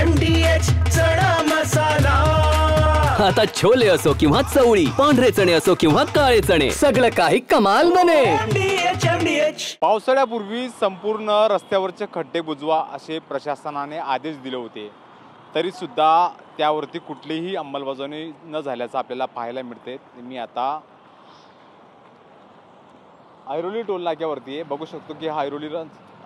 MDH चणा मसाला। आता छोले असो किंवा चवळी, पांढरे चणे असो किंवा काळे चणे, सगळं काही कमाल बने। MDH। पावसाळ्यापूर्वी संपूर्ण रस्त्यावरचे खड्डे बुजवा असे प्रशासनाने आदेश दिले होते, तरी सुद्धा त्यावरती कुठलीही अंमलबजावणी न झाल्याचं आपल्याला पाहायला मिळते। मी आता ऐरोली टोल नाक्यावरती आहे, बघू शकतो की हा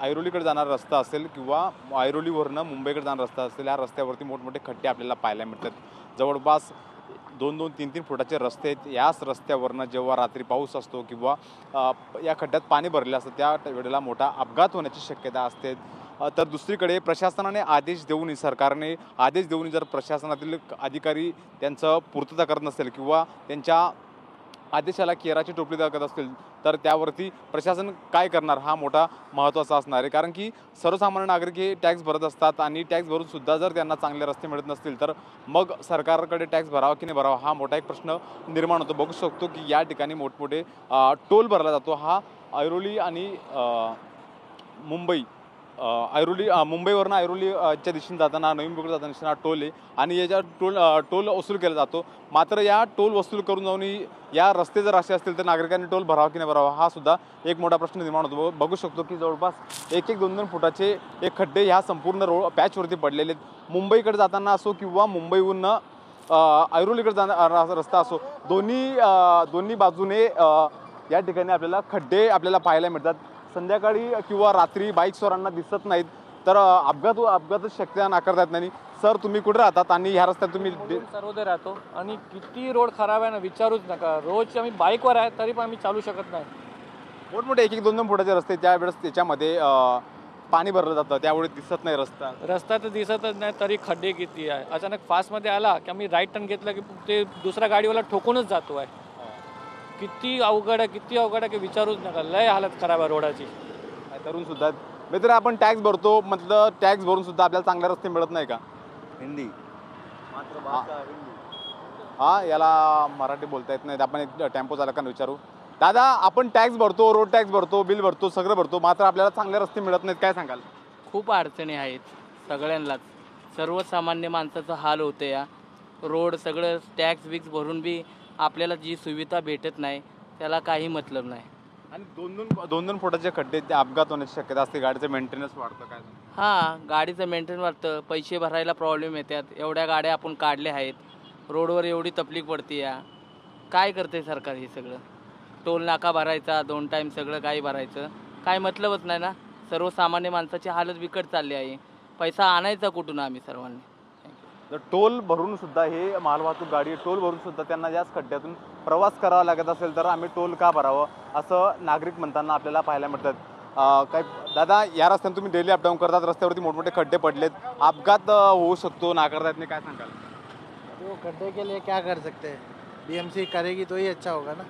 ऐरोलीकडे जाणारा रस्ता असेल किंवा ऐरोलीवरनं मुंबईकडे जाणारा रस्ता असेल, या रस्त्यावरती मोठमोठे खड्डे आपल्याला पाहायला मिळतात। जवळपास 2-2, 3-3 फुटाचे रस्ते आहेत। याच रस्त्यावरनं जेव्हा रात्री पाऊस असतो किंवा या खड्ड्यात पाणी भरले असतं, त्या वेळेला मोठा अपघात होण्याची शक्यता असते। तर दुसरीकडे प्रशासनाने आदेश देऊनही, सरकारने आदेश देऊनही जर प्रशासनातील अधिकारी त्यांचं पूर्तता करत नसेल किंवा त्यांच्या आदेशाला केराची टोपली दाखवत असतील, तर त्यावरती प्रशासन काय करणार हा मोठा महत्त्वाचा असणार आहे। कारण की सर्वसामान्य नागरिक हे टॅक्स भरत असतात आणि टॅक्स भरून सुद्धा जर त्यांना चांगले रस्ते मिळत नसतील, तर मग सरकारकडे टॅक्स भरावा की नाही भरावा हा मोठा एक प्रश्न निर्माण होतो। बघू शकतो की या ठिकाणी मोठमोठे टोल भरला जातो। हा ऐरोली आणि मुंबईवरनं ऐरोलीच्या दिशेने जाताना, नवी मुंबईकडे जाताना दिशेने टोल आहे आणि याच्या टोल वसूल केला जातो। मात्र या टोल वसूल करून जाऊनही या रस्ते जर असे असतील तर नागरिकांनी टोल भरावा की नाही भरावा हा सुद्धा एक मोठा प्रश्न निर्माण होतो। बघू शकतो की जवळपास 1-2 फुटाचे एक खड्डे ह्या संपूर्ण पॅचवरती पडलेले आहेत। मुंबईकडे जाताना असो किंवा मुंबईहून ऐरोलीकडे जाणारा रस्ता असो, दोन्ही बाजूने या ठिकाणी आपल्याला खड्डे पाहायला मिळतात। संध्याकाळी किंवा रात्री बाईक स्वारांना दिसत नाहीत, तर अपघात शक्यता नाकारता येत नाही। सर, तुम्ही कुठे राहतात आणि ह्या रस्त्यात तुम्ही? सर्वोदय राहतो आणि किती रोड खराब आहे ना, विचारूच नका। रोज आम्ही बाईकवर आहे तरी पण आम्ही चालू शकत नाही। मोठमोठे 1-2 फुटाचे रस्ते, त्यावेळेस त्याच्यामध्ये पाणी भरलं जातं, त्यामुळे दिसत नाही रस्ता तर दिसतच नाही, तरी खड्डे किती आहे। अचानक फास्टमध्ये आला की आम्ही राईट टर्न घेतला की ते दुसऱ्या गाडीवाला ठोकूनच जातो आहे। किती अवघड आहे की विचारूच नका। लय हालत खराब आहे रोडाची। तरुण सुद्धा मित्र, आपण टॅक्स भरतो, म्हटलं टॅक्स भरून सुद्धा आपल्याला चांगले रस्ते मिळत नाही का? हिंदी मातृभाषा हिंदी। हा, याला मराठी बोलता येत नाही। आपण एक टेम्पो चालकांना विचारू, दादा आपण टॅक्स भरतो, रोड टॅक्स भरतो, बिल भरतो, सगळं भरतो, मात्र आपल्याला चांगले रस्ते मिळत नाहीत, काय सांगाल? खूप अडचणी आहेत सगळ्यांनाच, सर्वसामान्य माणसाचा हाल होते। या रोड सगळं टॅक्स विक्स भरून बी आपल्याला जी सुविधा भेटत नाही त्याला काही मतलब नाही। आणि 2-2 फुटाचे खड्डे, ते अपघात होण्याची शक्यता असते, गाडीचं मेंटेनन्स वाढतं, काय? हां, गाडीचं मेंटेनन्स वाढतं, पैसे भरायला प्रॉब्लेम येतात। एवढ्या गाड्या आपण काढल्या आहेत, रोडवर एवढी तकलीफ पडते। या काय करते सरकार? हे सगळं टोल नाका भरायचा, 2 टाईम सगळं काही भरायचं, काय मतलबच नाही ना। सर्वसामान्य माणसाची हालत बिकट चालली आहे, पैसा आणायचा कुठून आम्ही सर्वांनी? तर टोल भरून सुद्धा, हे मालवाहतूक गाडी टोल भरून सुद्धा त्यांना याच खड्ड्यातून प्रवास करावा लागत असेल, तर आम्ही टोल का भरावं असं नागरिक म्हणताना आपल्याला पाहायला मिळतात। काय दादा, या रस्त्याने तुम्ही डेली अपडाऊन करतात, रस्त्यावरती मोठमोठे खड्डे पडलेत, अपघात होऊ शकतो, नाकारता येत नाही, काय सांगाल? वो खड्डे के लिए क्या कर सकते हैं, BMC करेगी तो ही अच्छा होगा ना।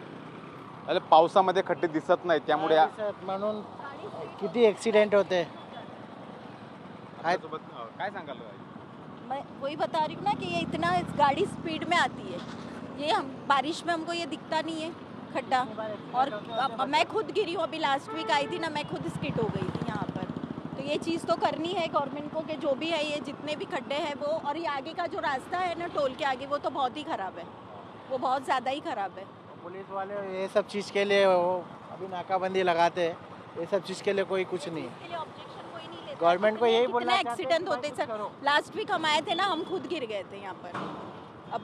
अरे पावसामध्ये खड्डे दिसत नाहीत, त्यामुळे म्हणून किती ॲक्सिडेंट होते। काय सांगाल? मैं वही बता रही हूँ ना कि ये इतना गाड़ी स्पीड में आती है, ये हम बारिश में हमको ये दिखता नहीं है खड्डा। और मैं खुद गिरी हूँ, अभी लास्ट वीक आई थी ना, मैं खुद स्किड हो गई थी यहाँ पर। तो ये चीज़ तो करनी है गवर्नमेंट को कि जो भी है, ये जितने भी खड्डे हैं वो, और ये आगे का जो रास्ता है ना टोल के आगे, वो तो बहुत ही ख़राब है, वो बहुत ज़्यादा ही ख़राब है। पुलिस वाले ये सब चीज़ के लिए वो अभी नाकाबंदी लगाते हैं, ये सब चीज़ के लिए कोई कुछ नहीं है। गवर्नमेंट को यही बोलना है। एक्सीडेंट होते सर, लास्ट वीक हम आए थे ना, हम खुद गिर गए थे यहाँ पर। अब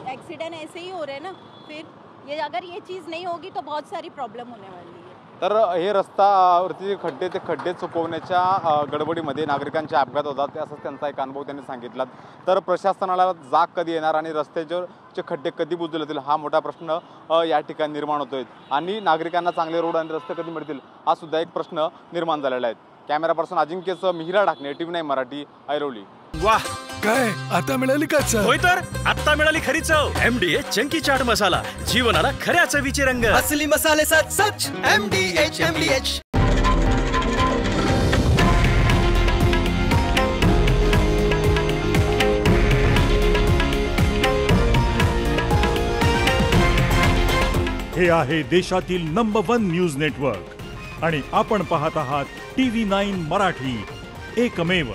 एक्सीडेंट ऐसे ही हो रहे हैं ना, फिर ये अगर ये चीज़ नहीं होगी तो बहुत सारी प्रॉब्लम होने वाली है। तर हे रस्त्यावरती खड्डे चुकवण्याच्या गडबडीमध्ये नागरिकांचे अपघात होतात, असं त्यांचा एक अनुभव त्यांनी सांगितला। तर प्रशासनाला जाग कधी येणार आणि रस्त्याचे खड्डे कधी बुजवले जातील हा मोठा प्रश्न या ठिकाणी निर्माण होतोय आणि नागरिकांना चांगले रोड आणि रस्ते कधी मिळतील हा सुद्धा एक प्रश्न निर्माण झालेला आहे। Camera person अजिंक्यसह Mihira Dhakane, TV9 Marathi, Airoli. वाह, काय आता मिळाली का चव? होय तर आता मिळाली खरी चव। MDH चंकी चाट मसाला, जीवनाला खऱ्या चवीचे रंग। असली मसाले साथ सच MDH। हे आहे देशातील नंबर 1 न्यूज नेटवर्क आणि आपण पाहत आहात TV9 मराठी, एकमेव।